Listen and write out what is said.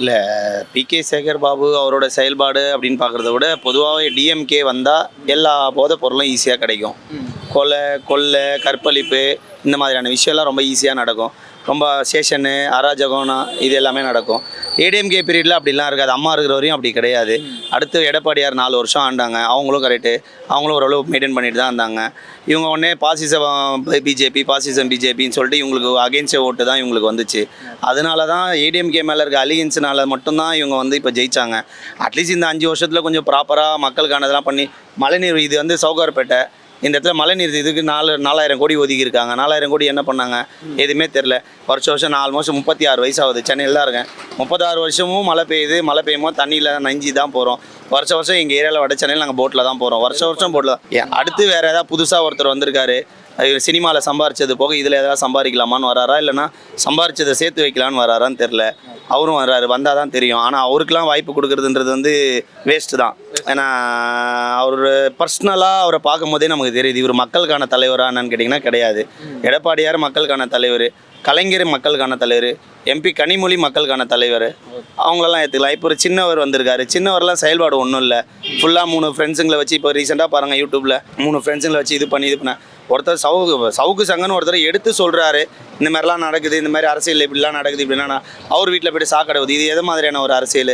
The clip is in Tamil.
இல்லை, பிகே சேகர் பாபு அவரோட செயல்பாடு அப்படின்னு பார்க்குறத விட பொதுவாகவே டிஎம்கே வந்தால் எல்லா போதைப் பொருளும் ஈஸியாக கிடைக்கும். கொள்ளை கற்பழிப்பு இந்த மாதிரியான விஷயம்லாம் ரொம்ப ஈஸியாக நடக்கும். ரொம்ப ஸ்டேஷனு அராஜகம் இது எல்லாமே நடக்கும். ஏடிஎம்கே பீரியடில் அப்படிலாம் இருக்காது. அம்மா இருக்கிற வரையும் அப்படி கிடையாது. அடுத்து எடப்பாடியார் 4 வருஷம் ஆண்டாங்க. அவங்களும் கரெக்டு, அவங்களும் ஓரளவு மெயின்டைன் பண்ணிட்டு தான் இருந்தாங்க. இவங்க உடனே பாசிசம் பிஜேபின்னு சொல்லிட்டு இவங்களுக்கு அகெயின்ஸ்ட் ஓட்டு தான் இவங்களுக்கு வந்துச்சு. அதனால தான் ஏடிஎம்கே மேலே இருக்க அலியன்ஸ்னால மட்டும்தான் இவங்க இப்போ ஜெயித்தாங்க. அட்லீஸ்ட் இந்த 5 வருஷத்தில் கொஞ்சம் ப்ராப்பராக மக்களுக்கானதெல்லாம் பண்ணி மழைநீர் இது சவுகார்பேட்டை இந்த இடத்துல மழைநீர் இதுக்கு 4000 கோடி ஒதுக்கியிருக்காங்க. 4000 கோடி என்ன பண்ணாங்க எதுவுமே தெரில. வருஷம் நான் ஆல்மோஸ்ட் 36 வயசு ஆகுது, சென்னையில் தான் இருக்கேன். 36 வருஷமும் மழை பெய்யுமோ தண்ணியில் நஞ்சி தான் போகிறோம். வருஷம் எங்கள் ஏரியாவில் வட சென்னையில் நாங்கள் போட்டில் தான் போகிறோம். வருஷம் போட்டில் தான். அடுத்து வேறு ஏதாவது புதுசாக ஒருத்தர் வந்திருக்காரு, சினிமாவில் சம்பாரிச்சது போக இதில் ஏதாவது சம்பாதிக்கலாமான்னு வராரா, இல்லைனா சம்பாரிச்சதை சேர்த்து வைக்கலான்னு வராரான்னு தெரில. அவரும் வர்றாரு, வந்தால் தான் தெரியும். ஆனால் அவருக்கெலாம் வாய்ப்பு கொடுக்குறதுன்றது வேஸ்ட்டு தான். ஏன்னா அவர் பர்சனலாக அவரை பார்க்கும் போதே நமக்கு தெரியுது இவர் மக்களுக்கான தலைவராக என்னன்னு கேட்டிங்கன்னா கிடையாது. எடப்பாடியார் மக்களுக்கான தலைவர், கலைஞர் மக்களுக்கான தலைவர், எம்பி கனிமொழி மக்களுக்கான தலைவர், அவங்களெல்லாம் ஏற்றுக்கலாம். இப்போ ஒரு சின்னவர் வந்திருக்காரு. சின்னவரெலாம் செயல்பாடு ஒன்றும் இல்லை. ஃபுல்லாக 3 ஃப்ரெண்ட்ஸுங்களை வச்சு இப்போ ரீசெண்டாக பாருங்கள் யூடியூப்பில் 3 ஃப்ரெண்ட்ஸுங்களை வச்சு இது பண்ண ஒருத்தர் சவுக்கு சங்கன்னு ஒருத்தர் எடுத்து சொல்கிறாரு, இந்த மாதிரிலாம் நடக்குது, இந்த மாதிரி அரசியல் இப்படிலாம் நடக்குது இப்படின்னா அவர் வீட்டில் போய்ட்டு சாக்கடை இது எது மாதிரியான ஒரு அரசியல்?